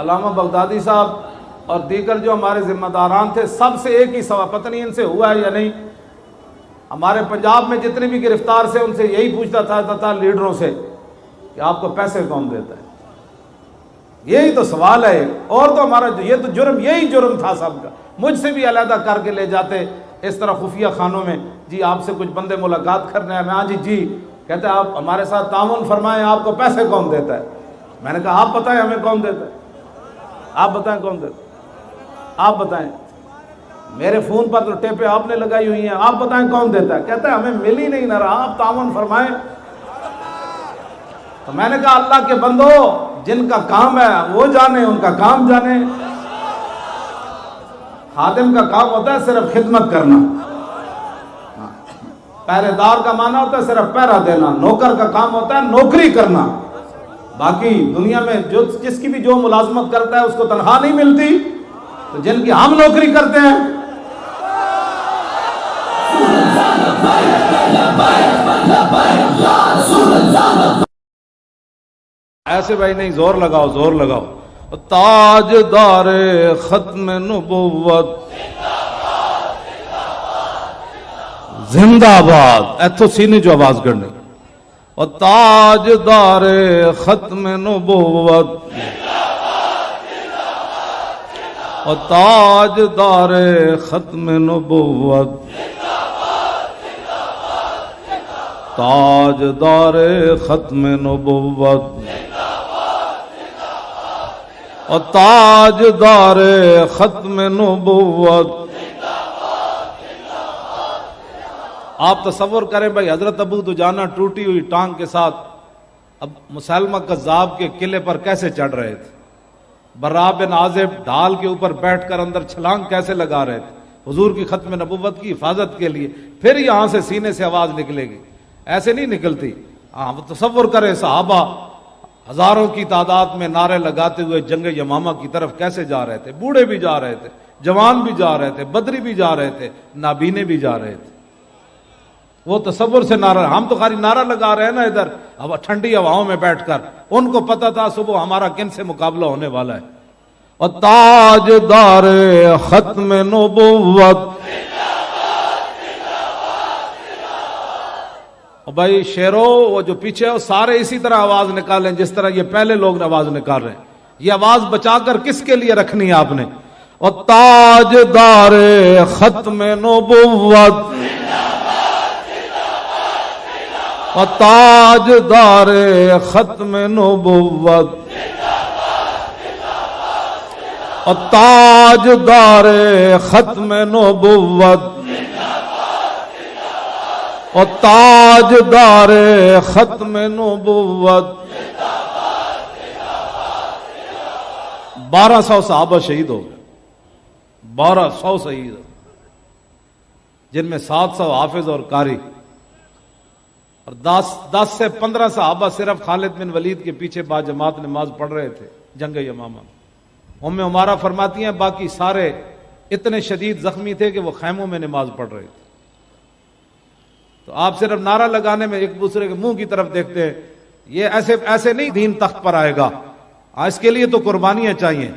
علامہ بغدادی صاحب اور دیگر جو ہمارے ذمہ داران تھے، سب سے ایک ہی سوال، پتہ نہیں ان سے ہوا ہے یا نہیں، ہمارے پنجاب میں جتنے بھی گرفتار سے ان سے یہی پوچھتا تھا لیڈروں سے کہ آپ کو پیسے کون دیتا ہے؟ یہی تو سوال ہے، اور تو ہمارا یہ تو جرم، یہی جرم تھا سب کا۔ مجھ سے بھی علیحدہ کر کے لے جاتے اس طرح خفیہ خانوں میں، جی آپ سے کچھ بندے ملاقات کرنے ہیں، میں ہاں جی کہتے ہیں آپ ہمارے ساتھ تعاون فرمائیں، آپ کو پیسے کون دیتا ہے؟ میں نے کہا آپ بتائیں ہمیں کون دیتا ہے، آپ بتائیں کون دیتا ہے، آپ بتائیں، میرے فون پر تو ٹیپیں آپ نے لگائی ہوئی ہیں، آپ بتائیں کون دیتا ہے؟ کہتا ہے ہمیں مل ہی نہیں نہ رہا، آپ تعاون فرمائیں۔ تو میں نے کہا اللہ کے بندو، جن کا کام ہے وہ جانے، ان کا کام جانے۔ خادم کا کام ہوتا ہے صرف خدمت کرنا، پہرے دار کا معنی ہوتا ہے صرف پہرا دینا، نوکر کا کام ہوتا ہے نوکری کرنا۔ باقی دنیا میں جس کی بھی جو ملازمت کرتا ہے اس کو تنخواہ نہیں ملتی، تو جن کی ہم نوکری کرتے ہیں، ایسے بھائی نہیں، زور لگاؤ زور لگاؤ۔ تاجدار ختم نبوت زندہ باد، ایتھو سینے جو آواز کرنے، اور تاجدار ختم نبوت، اور تاجدار ختم نبوت، تاجدار ختم نبوت، اور تاجدار ختم نبوت۔ آپ تصور کریں بھائی، حضرت ابو دجانہ ٹوٹی ہوئی ٹانگ کے ساتھ اب مسلمہ کذاب کے قلعے پر کیسے چڑھ رہے تھے، برا بن عازب ڈھال کے اوپر بیٹھ کر اندر چھلانگ کیسے لگا رہے تھے حضور کی ختم نبوت کی حفاظت کے لیے، پھر یہاں سے سینے سے آواز نکلے گی، ایسے نہیں نکلتی۔ تصور کریں صحابہ ہزاروں کی تعداد میں نعرے لگاتے ہوئے جنگ یمامہ کی طرف کیسے جا رہے تھے، بوڑھے بھی جا رہے تھے، جوان بھی جا رہے تھے، بدری بھی جا رہے تھے، نابینے بھی جا رہے تھے۔ وہ تصور سے نعرہ، ہم تو خالی نعرہ لگا رہے ہیں نا ادھر اب ٹھنڈی ہواؤں میں بیٹھ کر، ان کو پتا تھا صبح ہمارا کن سے مقابلہ ہونے والا ہے۔ اور تاجدار ختم نبوت، اور بھائی شیرو وہ جو پیچھے وہ سارے اسی طرح آواز نکالیں جس طرح یہ پہلے لوگ آواز نکال رہے ہیں۔ یہ آواز بچا کر کس کے لیے رکھنی ہے آپ نے؟ اور تاجدار ختم نبوت، اور تاجدار ختم نبوت، اور تاجدار ختم نبوت، اور تاجدار ختم نبوت۔ 1200 صحابہ شہید ہو گئے، 1200 شہید، جن میں 700 حافظ اور قاری، اور 10 سے 15 صحابہ صرف خالد بن ولید کے پیچھے با جماعت نماز پڑھ رہے تھے جنگ یمامہ میں۔ ام عمارہ فرماتی ہیں باقی سارے اتنے شدید زخمی تھے کہ وہ خیموں میں نماز پڑھ رہے تھے۔ تو آپ صرف نعرہ لگانے میں ایک دوسرے کے منہ کی طرف دیکھتے ہیں، یہ ایسے نہیں دین تخت پر آئے گا، اس کے لیے تو قربانیاں چاہیے۔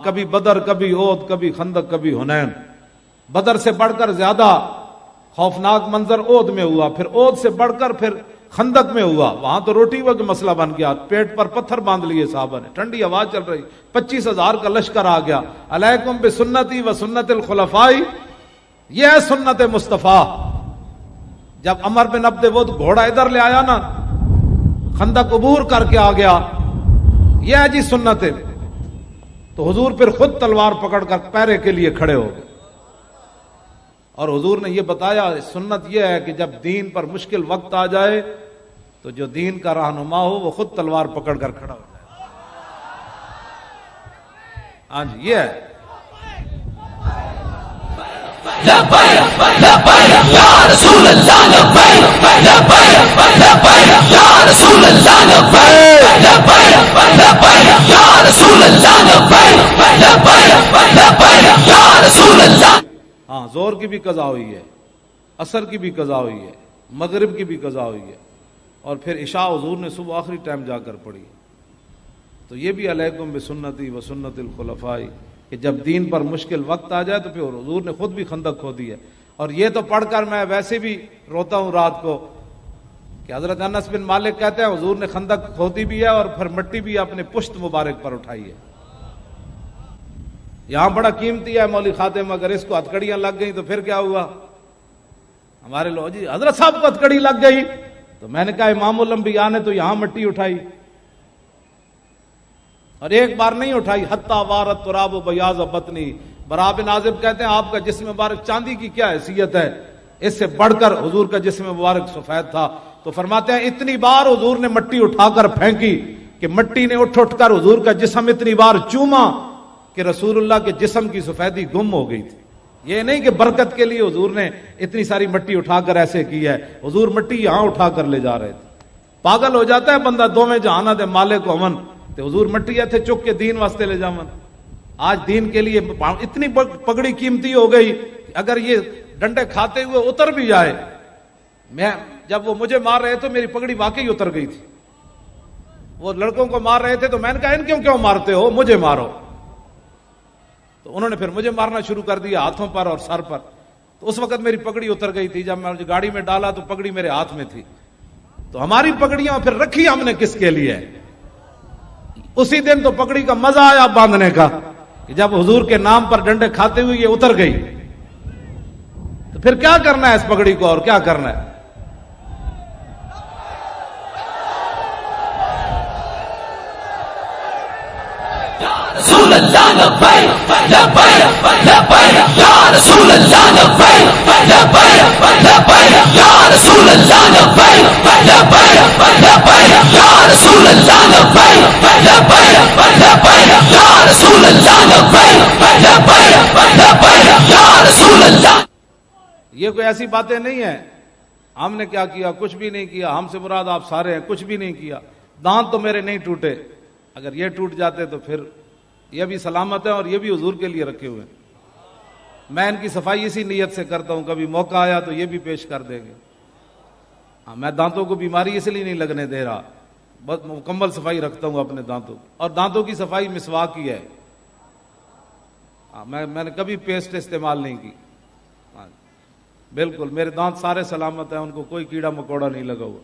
کبھی بدر، کبھی احد، کبھی خندق، کبھی حنین۔ بدر سے بڑھ کر زیادہ خوفناک منظر احد میں ہوا، پھر احد سے بڑھ کر پھر خندق میں ہوا، وہاں تو روٹی کا مسئلہ بن گیا، پیٹ پر پتھر باندھ لیے صحابہ نے، ٹھنڈی ہوا چل رہی، 25,000 کا لشکر آ گیا۔ علیکم بسنتی و سنت الخلفاء، یہ ہے سنت مصطفیٰ۔ جب عمر بن عبد ود گھوڑا ادھر لے آیا نا، خندق عبور کر کے آ گیا، یہ ہے جی سنت ہے، تو حضور پھر خود تلوار پکڑ کر پہرے کے لیے کھڑے ہو گئے، اور حضور نے یہ بتایا سنت یہ ہے کہ جب دین پر مشکل وقت آ جائے تو جو دین کا رہنما ہو وہ خود تلوار پکڑ کر کھڑا ہو جائے۔ ہاں جی یہ ہے۔ لبیک لبیک یا رسول اللہ، لبیک لبیک لبیک یا رسول اللہ، لبیک لبیک لبیک یا رسول اللہ، لبیک لبیک لبیک یا رسول اللہ۔ ہاں زور کی بھی قضا ہوئی ہے، عصر کی بھی قضا ہوئی ہے، مغرب کی بھی قضا ہوئی ہے، اور پھر عشاء حضور نے صبح آخری ٹائم جا کر پڑھی۔ تو یہ بھی علیکم بسنتی و سنت الخلفاء کہ جب دین پر مشکل وقت آ جائے تو پھر حضور نے خود بھی خندق کھودی ہے. اور یہ تو پڑھ کر میں ویسے بھی روتا ہوں رات کو کہ حضرت انس بن مالک کہتے ہیں حضور نے خندق کھودی بھی ہے اور پھر مٹی بھی اپنے پشت مبارک پر اٹھائی ہے. یہاں بڑا قیمتی ہے مولوی خاتم، اگر اس کو ہتھکڑیاں لگ گئیں تو پھر کیا ہوا؟ ہمارے لوگ جی حضرت صاحب کو ہتھکڑی لگ گئی، تو میں نے کہا امام الانبیاء نے تو یہاں مٹی اٹھائی اور ایک بار نہیں اٹھائی. حتی وارت تراب و بیاض بطنی. برا بن عازب کہتے ہیں آپ کا جسم مبارک چاندی کی کیا حیثیت ہے، اس سے بڑھ کر حضور کا جسم مبارک سفید تھا. تو فرماتے ہیں اتنی بار حضور نے مٹی اٹھا کر پھینکی کہ مٹی نے اٹھ کر حضور کا جسم اتنی بار چوما کہ رسول اللہ کے جسم کی سفیدی گم ہو گئی تھی. یہ نہیں کہ برکت کے لیے حضور نے اتنی ساری مٹی اٹھا کر ایسے کی ہے، حضور مٹی یہاں اٹھا کر لے جا رہے تھے. پاگل ہو جاتا ہے بندہ دو میں جہانا دے مالک و امن، تو حضور مٹی تھے چک کے دین واسطے لے جامن. آج دین کے لیے اتنی پگڑی قیمتی ہو گئی کہ اگر یہ ڈنڈے کھاتے ہوئے اتر بھی جائے، میں جب وہ مجھے مار رہے تو میری پگڑی واقعی اتر گئی تھی. وہ لڑکوں کو مار رہے تھے تو میں نے کہا ان کیوں مارتے ہو، مجھے مارو. تو انہوں نے پھر مجھے مارنا شروع کر دیا ہاتھوں پر اور سر پر. تو اس وقت میری پگڑی اتر گئی تھی. جب میں گاڑی میں ڈالا تو پگڑی میرے ہاتھ میں تھی. تو ہماری پگڑیاں پھر رکھی ہم نے کس کے لیے؟ اسی دن تو پگڑی کا مزہ آیا باندھنے کا کہ جب حضور کے نام پر ڈنڈے کھاتے ہوئے یہ اتر گئی. تو پھر کیا کرنا ہے اس پگڑی کو، اور کیا کرنا ہے؟ رسول اللہ لبیک لبیک لبیک یا رسول اللہ لبیک لبیک لبیک یا رسول اللہ لبیک لبیک لبیک یا رسول اللہ لبیک لبیک لبیک یا رسول اللہ لبیک لبیک لبیک یا رسول اللہ. یہ کوئی ایسی باتیں نہیں ہیں ہم نے کیا کیا، کچھ بھی نہیں کیا. ہم سے مراد آپ سارے ہیں، کچھ بھی نہیں کیا. دانت تو میرے نہیں ٹوٹے، اگر یہ ٹوٹ جاتے تو پھر یہ بھی سلامت ہے اور یہ بھی حضور کے لیے رکھے ہوئے ہیں. میں ان کی صفائی اسی نیت سے کرتا ہوں، کبھی موقع آیا تو یہ بھی پیش کر دیں گے. ہاں میں دانتوں کو بیماری اس لیے نہیں لگنے دے رہا، بس مکمل صفائی رکھتا ہوں اپنے دانتوں. اور دانتوں کی صفائی مسواک کی ہے. میں نے کبھی پیسٹ استعمال نہیں کی. بالکل میرے دانت سارے سلامت ہیں، ان کو کوئی کیڑا مکوڑا نہیں لگا ہوا.